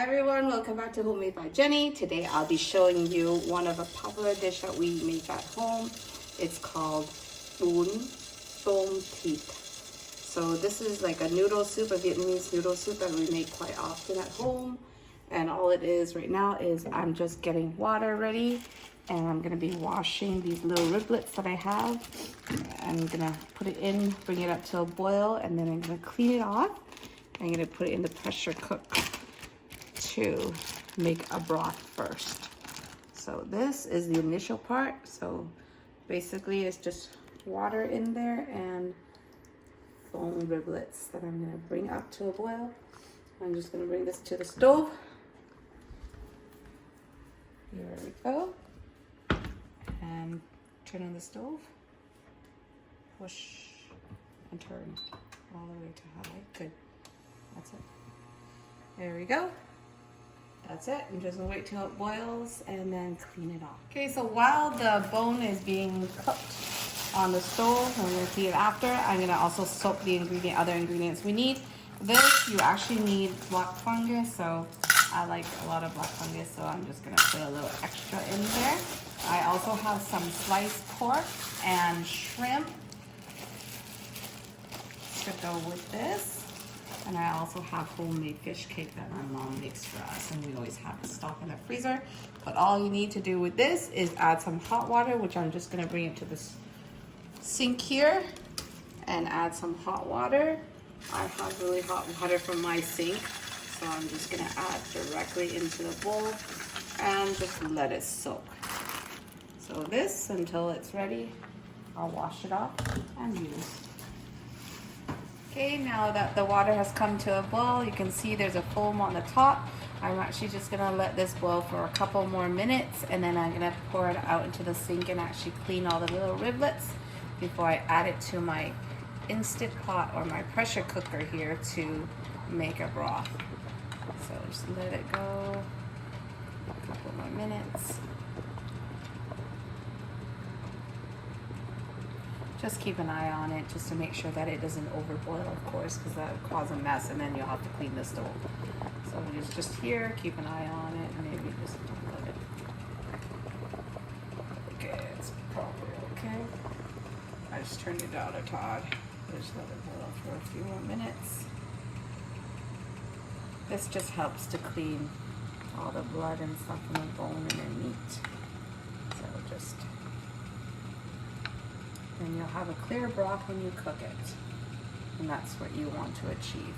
everyone, welcome back to Homemade by Jenny. Today I'll be showing you one of a popular dish that we make at home. It's called bún tôm thịt. So this is like a noodle soup, a Vietnamese noodle soup that we make quite often at home. And all it is right now is I'm just getting water ready, and I'm gonna be washing these little riblets that I have. I'm gonna put it in, bring it up to a boil, and then I'm gonna clean it off. I'm gonna put it in the pressure cooker to make a broth first. So this is the initial part. So basically it's just water in there and foam riblets that I'm gonna bring up to a boil. I'm just gonna bring this to the stove. Here we go. And turn on the stove. Push and turn all the way to high. Good. That's it. There we go. That's it. I'm just gonna wait till it boils and then clean it off. Okay, so while the bone is being cooked on the stove, I'm gonna clean it after. I'm gonna also soak the other ingredients we need. This, you actually need black fungus, so I like a lot of black fungus, so I'm just gonna put a little extra in there. I also have some sliced pork and shrimp to go with this. And I also have homemade fish cake that my mom makes for us, and we always have it stock in the freezer. But all you need to do with this is add some hot water, which I'm just gonna bring it to this sink here and add some hot water. I have really hot water from my sink, so I'm just gonna add directly into the bowl and just let it soak. So this, until it's ready, I'll wash it off and use. Okay, now that the water has come to a boil, you can see there's a foam on the top. I'm actually just gonna let this boil for a couple more minutes, and then I'm gonna pour it out into the sink and actually clean all the little riblets before I add it to my Instant Pot or my pressure cooker here to make a broth. So just let it go a couple more minutes. Just keep an eye on it just to make sure that it doesn't overboil, of course, because that would cause a mess and then you'll have to clean the stove. So just here, keep an eye on it, and maybe just let it. Okay, it's probably okay. I just turned it down a tad. Just let it boil for a few more minutes. This just helps to clean all the blood and stuff from the bone and the meat. So just. And you'll have a clear broth when you cook it. And that's what you want to achieve.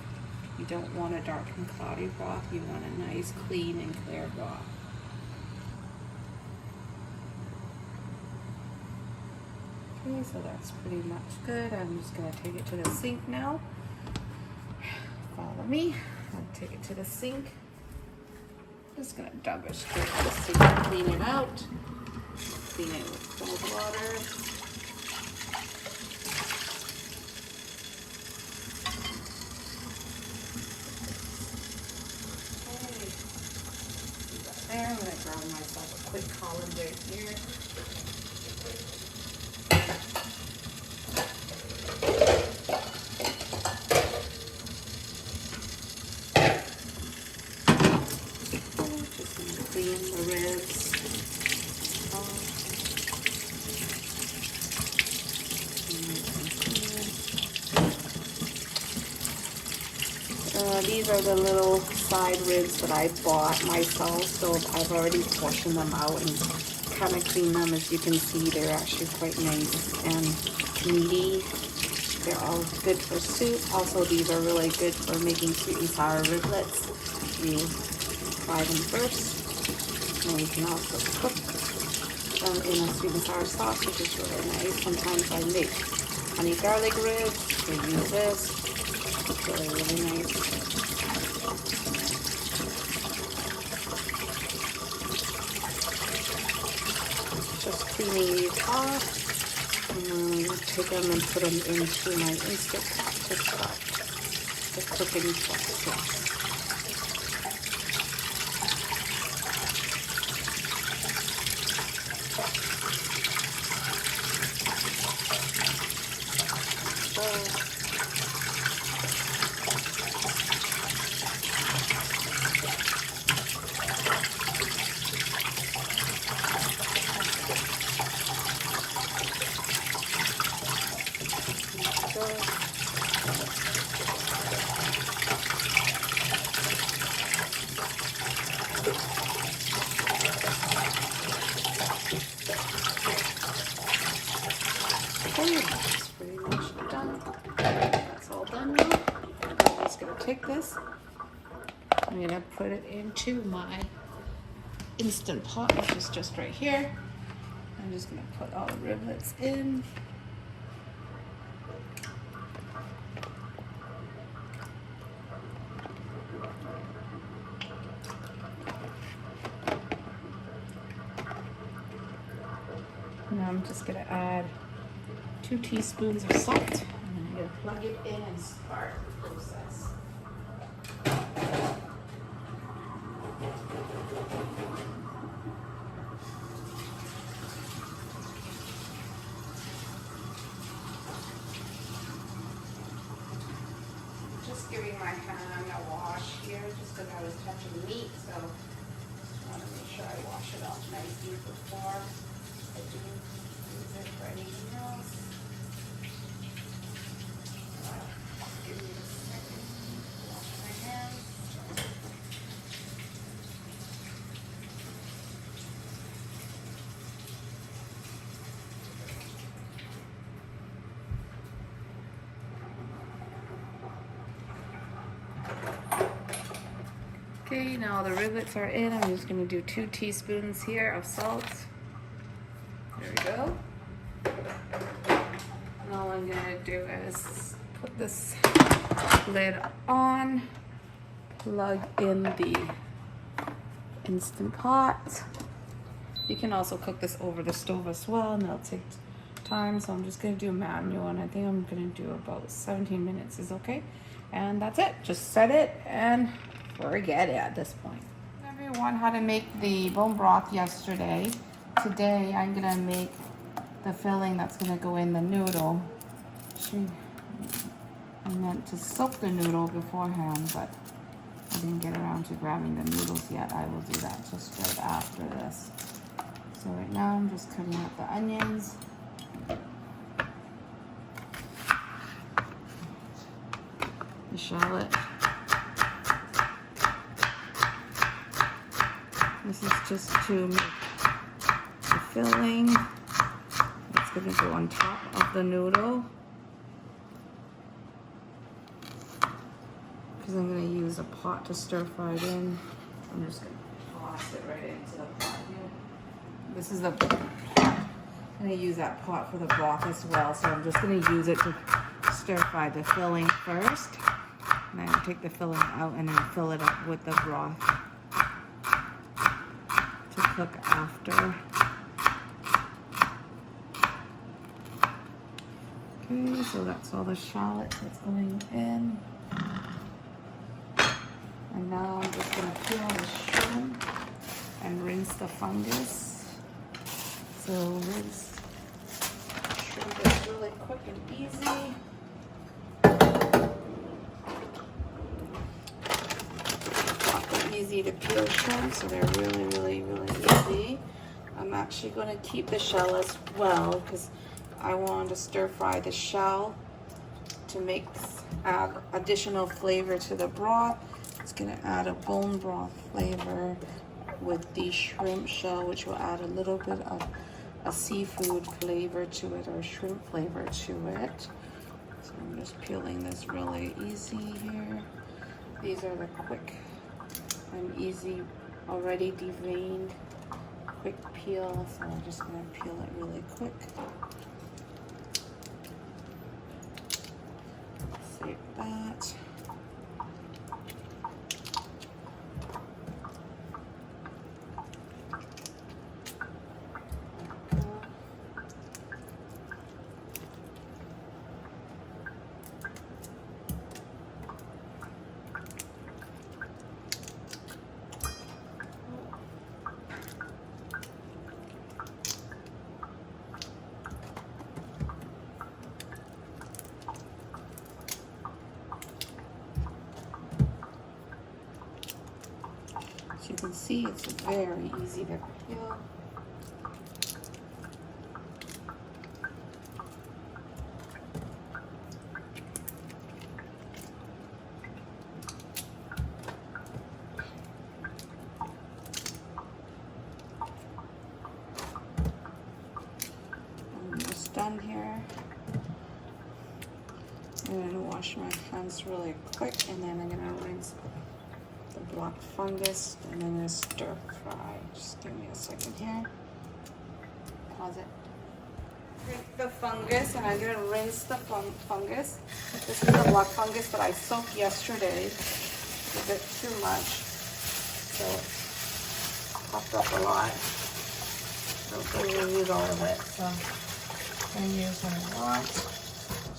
You don't want a dark and cloudy broth. You want a nice, clean, and clear broth. Okay, so that's pretty much good. I'm just gonna take it to the sink now. Follow me. I'll take it to the sink. Just gonna dump it straight to the sink and clean it out. Clean it with cold water. There, I'm going to grab myself a quick colander here. Just going to clean the ribs. These are the little side ribs that I bought myself, so I've already portioned them out and kind of cleaned them. As you can see, they're actually quite nice and meaty. They're all good for soup. Also, these are really good for making sweet and sour riblets. You fry them first, and you can also cook them in a sweet and sour sauce, which is really nice. Sometimes I make honey garlic ribs. I use this. It's really, really nice. Just cleaning these off, and take them and put them into my Instant Pot to start the cooking process. Okay, that's pretty much done. That's all done now. I'm just gonna take this. I'm gonna put it into my Instant Pot, which is just right here. I'm just gonna put all the riblets in. Now I'm just gonna add 2 teaspoons of salt, and I'm gonna plug it in and start the process. Just giving my hand a wash here, just because I was touching meat, so I want to make sure I wash it off nicely before I do use it for anything else. Give me a second to wash my hands. Okay, now the riblets are in. I'm just going to do 2 teaspoons here of salt. There we go. And all I'm going to do is put this lid on, plug in the Instant Pot. You can also cook this over the stove as well, and it'll take time, so I'm just going to do manual, and I think I'm going to do about 17 minutes is okay. And that's it. Just set it and forget it at this point. Everyone had to make the bone broth yesterday. Today I'm gonna make the filling that's gonna go in the noodle. I meant to soak the noodle beforehand, but I didn't get around to grabbing the noodles yet. I will do that just right after this. So right now I'm just cutting up the onions. The shallot. This is just to make the filling. It's going to go on top of the noodle. Because I'm going to use a pot to stir fry it in. I'm just going to toss it right into the pot here. This is the pot. I'm going to use that pot for the broth as well. So I'm just going to use it to stir fry the filling first. And then take the filling out and then fill it up with the broth to cook after. Okay, so that's all the shallot that's going in. And now I'm just going to peel the shrimp and rinse the fungus. So rinse shrimp is really quick and easy. Easy to peel shrimp, so they're really easy. I'm actually going to keep the shell as well because I want to stir fry the shell to add additional flavor to the broth. It's going to add a bone broth flavor with the shrimp shell, which will add a little bit of a seafood flavor to it, or shrimp flavor to it. So I'm just peeling this really easy here. These are the quick and easy, already deveined, quick peel. So I'm just going to peel it really quick. Save that. You can see it's very easy to peel. wash my hands really quick, and then I'm gonna rinse the black fungus, and then I'm gonna stir fry. Just give me a second here. Pause it. Take the fungus, and I'm gonna rinse the fungus. This is the black fungus that I soaked yesterday. It's a bit too much, so it popped up a lot. Don't really use all of it, so I'm gonna use what I want.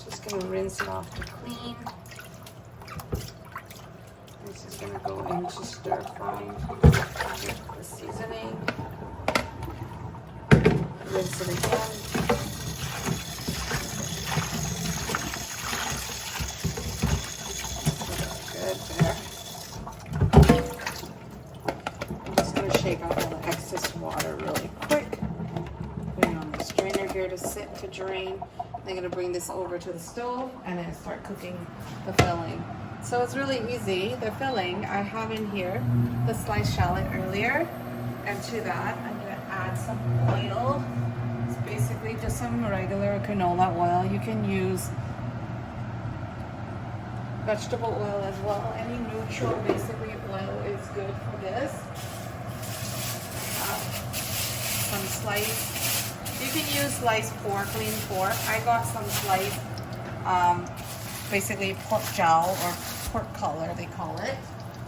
Just gonna rinse it off to clean. This is gonna go into stir frying. Get the seasoning. Rinse it again. Good there. I'm just gonna shake off all the excess water really quick. Put it on the strainer here to sit to drain. I'm gonna bring this over to the stove and then start cooking the filling. So it's really easy. The filling, I have in here the sliced shallot earlier, and to that I'm gonna add some oil. It's basically just some regular canola oil. You can use vegetable oil as well. Any neutral basically oil is good for this. Some sliced, you can use sliced pork, lean pork. I got some sliced basically pork jowl or pork collar they call it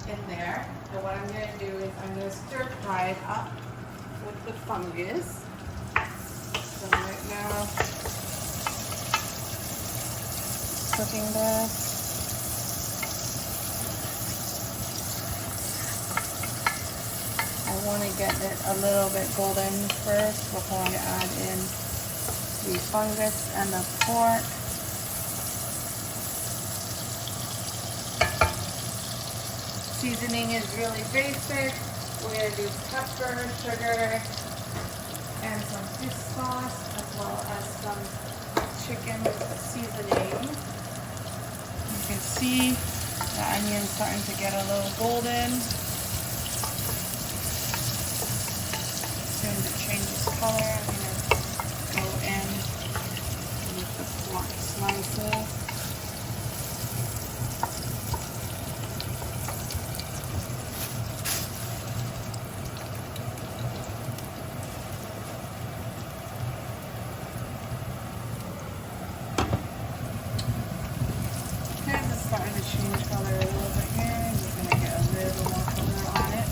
in there. And what I'm going to do is I'm going to stir fry it up with the fungus. So right now, cooking this. I want to get it a little bit golden first before I add in the fungus and the pork. Seasoning is really basic. We're going to do pepper, sugar, and some fish sauce, as well as some chicken seasoning. You can see the onion starting to get a little golden. As soon as it changes color, I'm going to go in with the pork slices. Starting to change color a little bit here. I'm just going to get a little more color on it.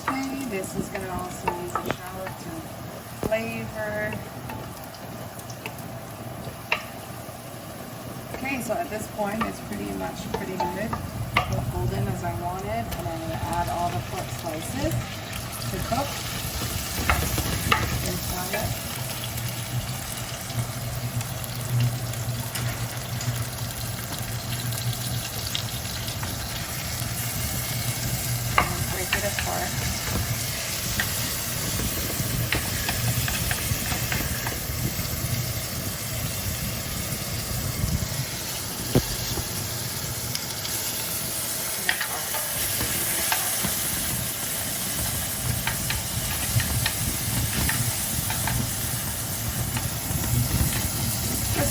Okay, this is going to also use the shallot to flavor. Okay, so at this point it's pretty good, as golden as I wanted, and I'm going to add all the pork slices to cook inside it. And break it apart.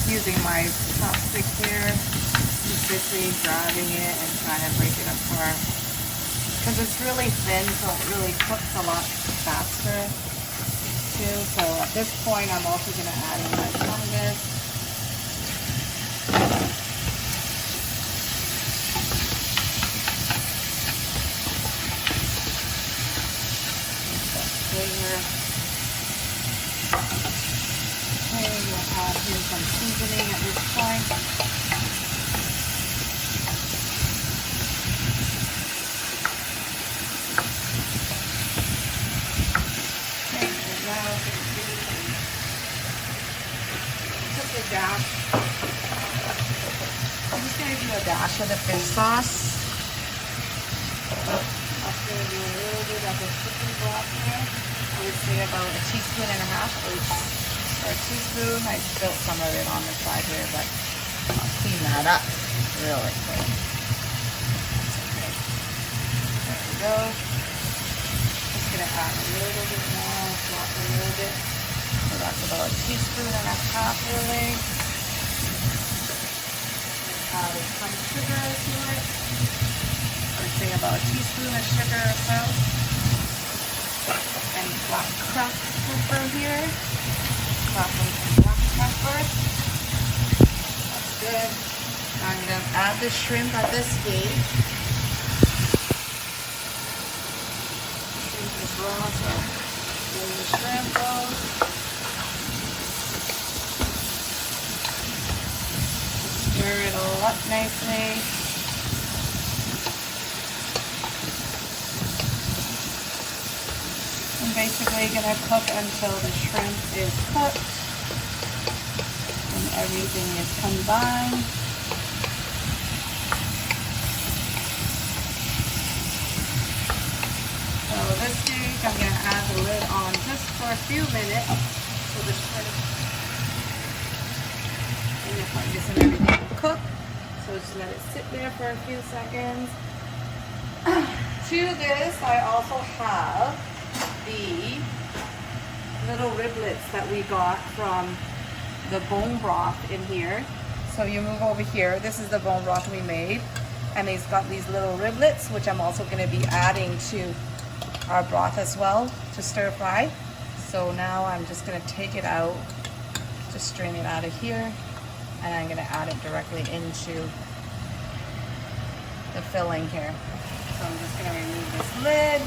Using my chopstick here, just basically grabbing it and trying to break it apart. Because it's really thin, so it really cooks a lot faster too. So at this point, I'm also going to add in my fungus. Flavor. Okay, we'll add in some seasoning at this point. Okay, and now just a dash. I'm just going to do a dash of the fish sauce. I'm going to do a little bit of the chicken broth here. I would say about 1.5 teaspoons each. or a teaspoon. I spilled some of it on the side here, but I'll clean that up really quick. Okay. There we go. Just gonna add a little bit more, flop a little bit. So that's about a teaspoon and a half really. Add some sugar to it. I would say about a teaspoon of sugar or so. And black pepper here. Some black pepper. That's good. I'm going to add the shrimp at this stage. Shrimp is raw, so let the shrimp go. Stir it all up nicely. I'm basically going to cook until the shrimp is cooked and everything is combined. So this stage I'm going to add the lid on just for a few minutes so the shrimp and the fungus and everything will cook. So just let it sit there for a few seconds. To this I also have the little riblets that we got from the bone broth in here. So you move over here, this is the bone broth we made, and it's got these little riblets, which I'm also going to be adding to our broth as well to stir fry. So now I'm just going to take it out, just strain it out of here, and I'm going to add it directly into the filling here. So I'm just going to remove this lid.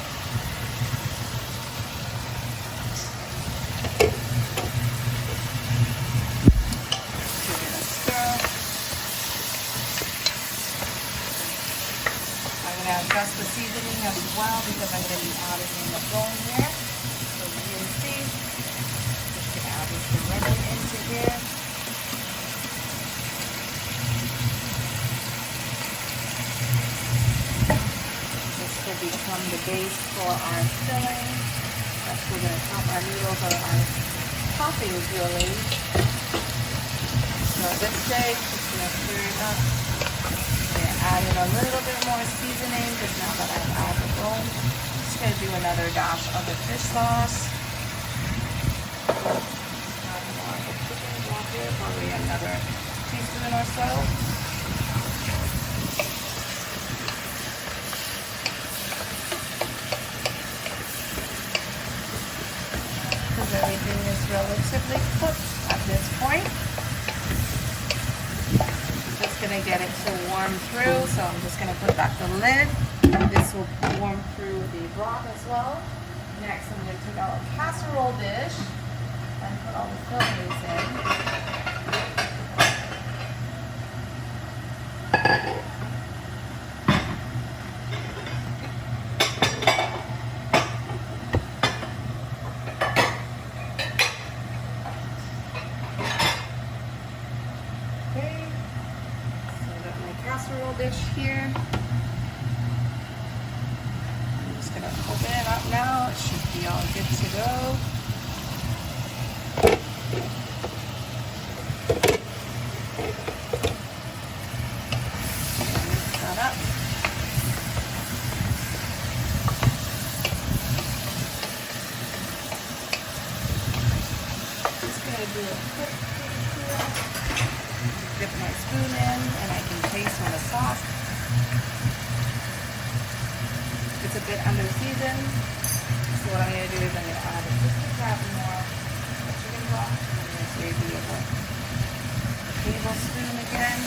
Adjust the seasoning as well because I'm going to be adding in the bone here. So you can see, just going to add this directly into here. This will become the base for our filling. That's we're going to top our noodles or our toppings really. So at this stage, just going to stir it up. Add in a little bit more seasoning because now that I've added the bone, I'm just going to do another dash of the fish sauce. Add more of the chicken broth here, probably another teaspoon or so. Because everything is relatively cooked at this point. Going to get it to warm through, so I'm just going to put back the lid. This will warm through the broth as well. Next, I'm going to take out a casserole dish and put all the fillings in. Dish here. I'm just going to open it up now. It should be all good to go. Mix that up. Just going to do a quick dip my spoon in and I can taste on the sauce. It's a bit under seasoned. So what I'm going to do is I'm going to add just a tad more chicken broth. I'm going to save you a tablespoon again.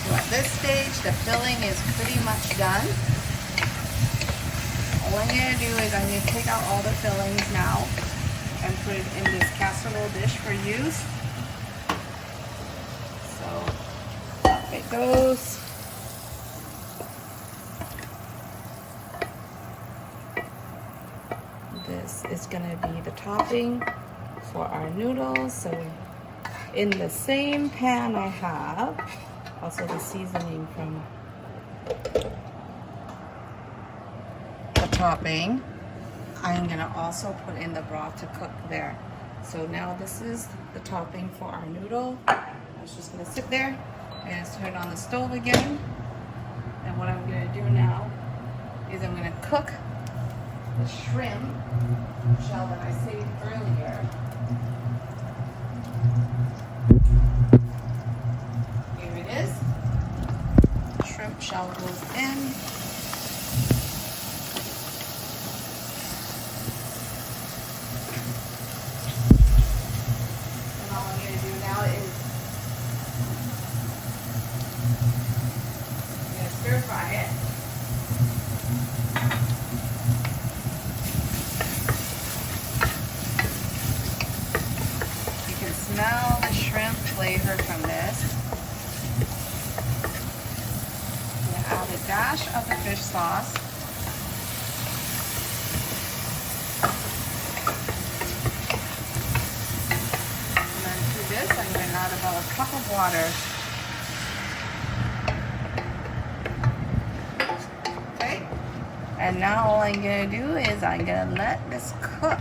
So at this stage the filling is pretty much done. All I'm going to do is I'm going to take out all the fillings now and put it in this casserole dish for use. So up it goes. This is going to be the topping for our noodles. So in the same pan I have also the seasoning from the topping. I'm gonna also put in the broth to cook there. So now this is the topping for our noodle. It's just gonna sit there and turn on the stove again. And what I'm gonna do now is I'm gonna cook the shrimp shell that I saved earlier. Here it is. Shrimp shell goes in. And all I'm going to do now is I'm going to stir fry it. You can smell the shrimp flavor from this. Add a dash of the fish sauce. And then to this, I'm going to add about a cup of water. Okay. And now all I'm going to do is I'm going to let this cook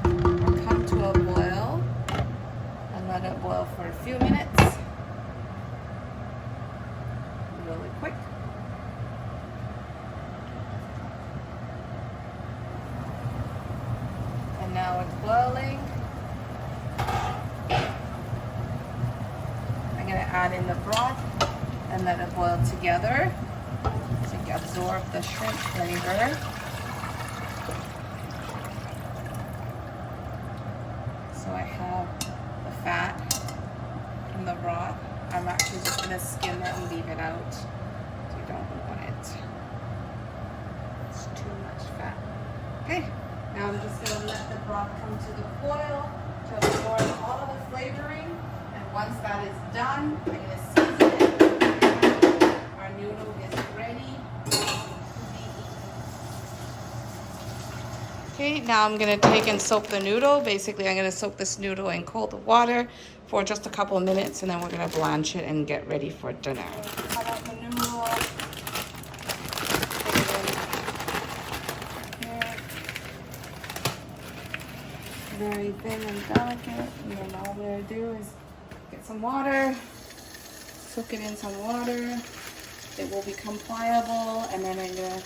or come to a boil and let it boil for a few minutes. Really quick. Now it's boiling. I'm going to add in the broth and let it boil together to absorb the shrimp flavor. So I have the fat from the broth. I'm actually just going to skim it and leave it out. So you don't want it. It's too much fat. Okay. Now I'm just going to let the broth come to the boil to absorb all of the flavoring. And once that is done, I'm going to season it. Our noodle is ready to be eaten. Okay, now I'm going to take and soak the noodle. Basically, I'm going to soak this noodle in cold water for just a couple of minutes, and then we're going to blanch it and get ready for dinner. Cut out the noodle. Very thin and delicate, and then all we're gonna do is get some water, soak it in some water. It will become pliable, and then I'm gonna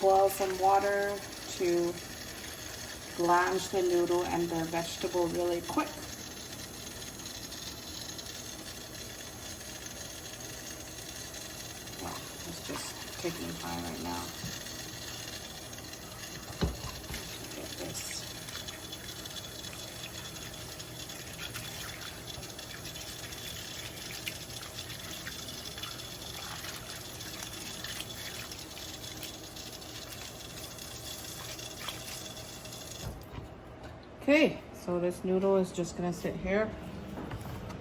boil some water to blanch the noodle and the vegetable really quick. Well, it's just taking time right now. Okay, so this noodle is just gonna sit here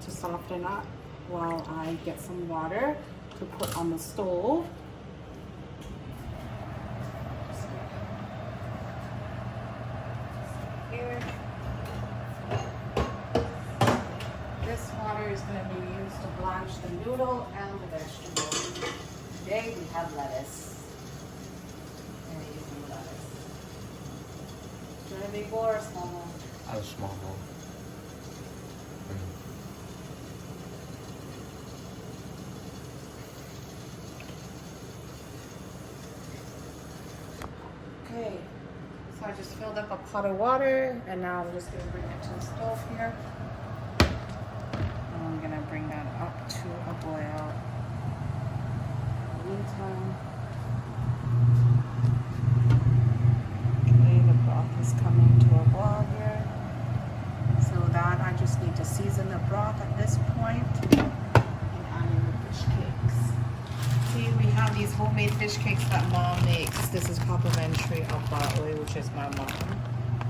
to soften up while I get some water to put on the stove. Here. This water is gonna be used to blanch the noodle and the vegetable. Today we have lettuce. I'm gonna use some lettuce. Do you want a big bowl or a small bowl? A small bowl. Okay, so I just filled up a pot of water, and now I'm just going to bring it to the stove here. And I'm going to bring that up to a boil. In the meantime, okay, the broth is coming to a boil here. So that I just need to season the broth at this point and add in the fish cakes. See, we have these homemade fish cakes that Mom makes. This is complimentary of Bartley, which is my mom,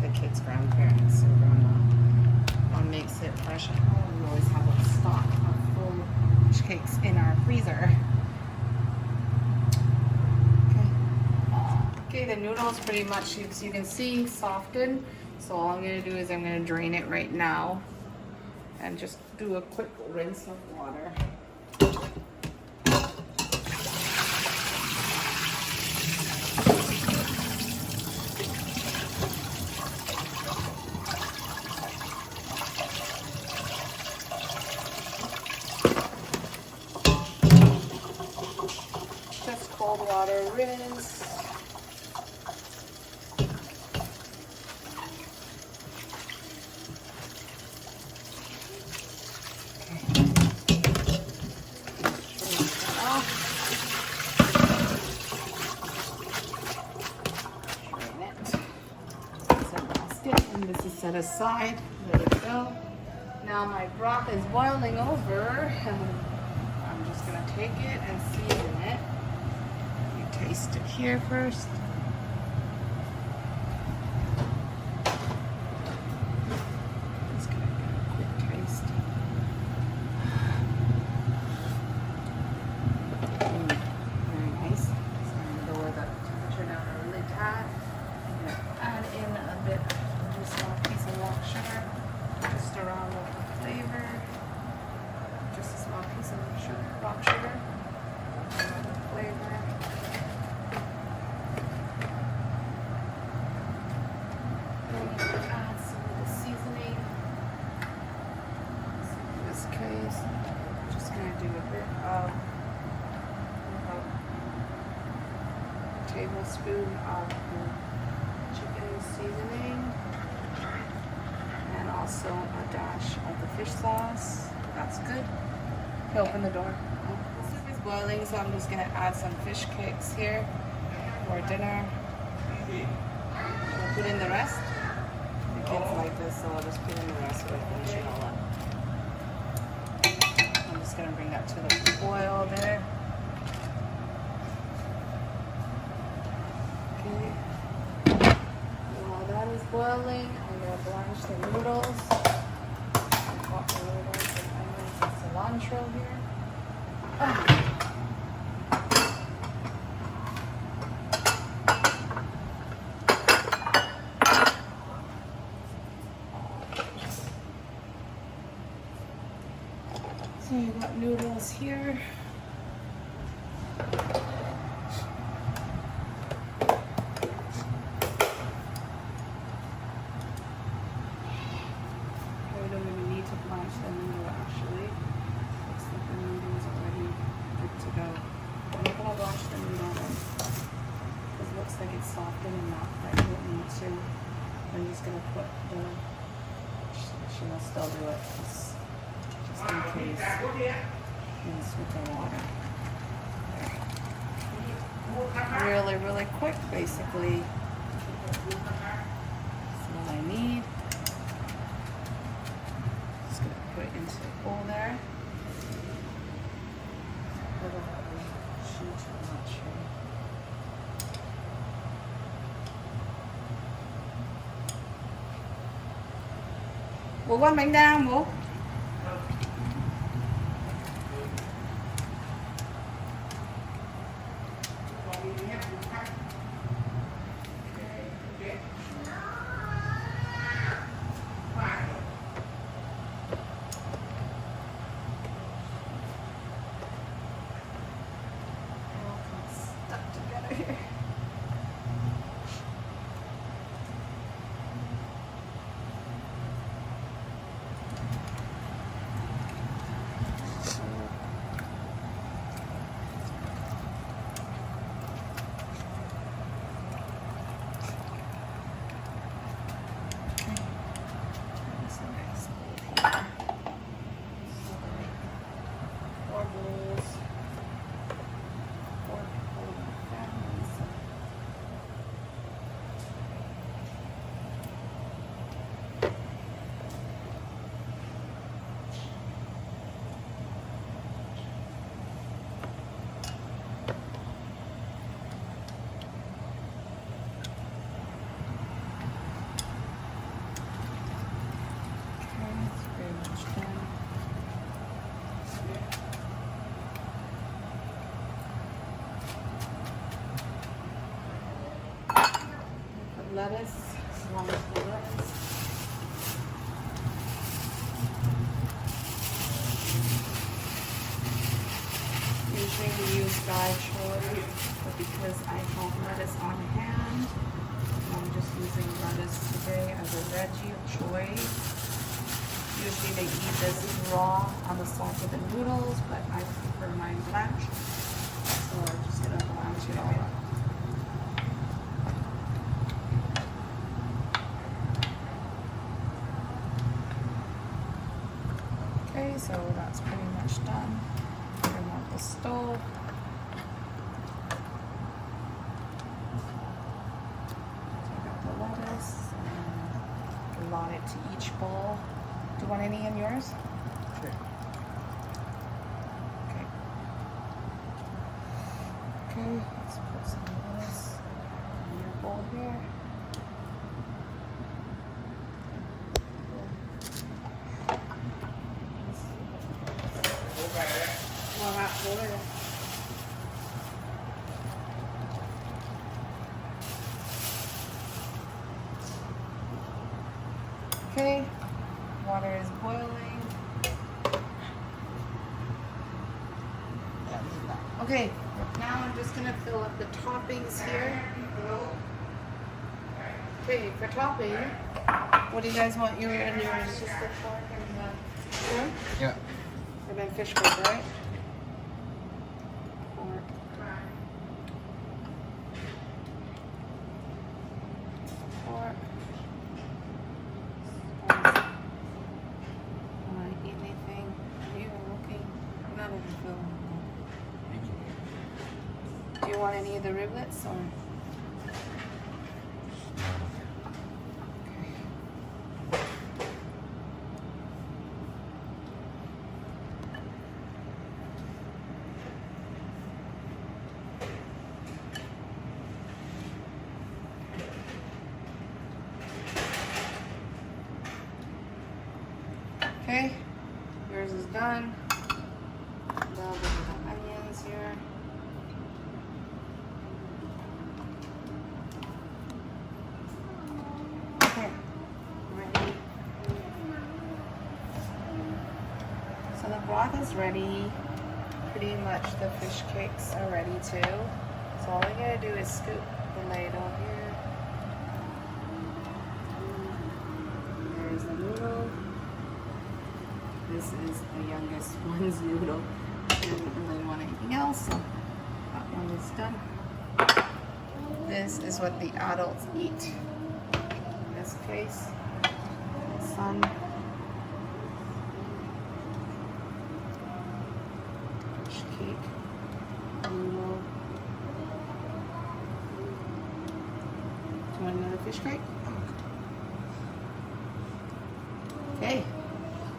the kids' grandparents, so grandma. Mom makes it fresh at home. We always have a stock of full fish cakes in our freezer. Okay, the noodles pretty much, as you can see, softened. So all I'm going to do is I'm going to drain it right now and just do a quick rinse of water. water rinse. This is set aside. There we go. Now my broth is boiling over. I'm just gonna take it and season it. Let me taste it here first. Just gonna get a quick taste. Very nice. So I'm gonna lower the temperature down a really tad. I'm gonna add in a bit. A small piece of rock sugar, just around with the flavor. Just a small piece of rock sugar, around with the flavor. Then you can add some of the seasoning. So in this case, I'm just gonna do a bit of about a tablespoon of the chicken seasoning. Also a dash of the fish sauce. That's good. Okay, open the door. The soup is boiling, so I'm just gonna add some fish cakes here for dinner. I'll put in the rest. The kids like this, so I'll just put in the rest so I finish it all up. I'm just gonna bring that to the boil there. Okay. While that is boiling, blanch the noodles. I've got the noodles and onions and cilantro here. So you got noodles here. Blanch the noodle actually. Looks like the noodle is already good to go. I'm not gonna blanch the noodle then, because it looks like it's softened enough that I don't need to. I'm just gonna put the. She will still do it just in case. Mix with the water. Really, really quick, basically. That's all I need. Put it into the bowl there. A little bit of sheet, I'm not sure. Bố ăn bánh đa không bố? Lettuce, along with the lettuce. Usually we use choy, but because I have lettuce on hand, I'm just using lettuce today as a veggie of choice. Usually they eat this raw on the side of the noodles, but I prefer mine blanched. So we're just gonna blanch it all up. Okay, so that's pretty much done. Turn off the stove. Take out the lettuce and allot it to each bowl. Do you want any in yours? Sure. Okay. Okay, let's put some lettuce in your bowl here. Okay, water is boiling. Okay, now I'm just gonna fill up the toppings here. Okay, for topping, what do you guys want your and yours? Just the pork and the shrimp? Yeah. And then fish cake, right? Pork. Pork. Want to eat anything? You were looking. None of you feel. Do you want any of the riblets or? Okay, yours is done. Now we'll do the onions here. Okay, ready. So the broth is ready. Pretty much the fish cakes are ready too. So all we gotta do is scoop the ladle here. There's the noodle. This is the youngest one's noodle. She doesn't really want anything else, so that one is done. This is what the adults eat. In this case, son. Fish cake, noodle. Do you want another fish cake? Okay.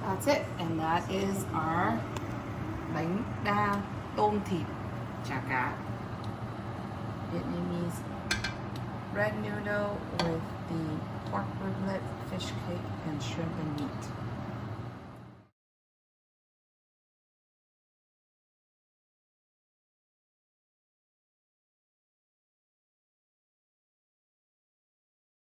That's it, and that is our bánh đa tôm thịt chả cá, Vietnamese red noodle with the pork riblet, fish cake, and shrimp and meat.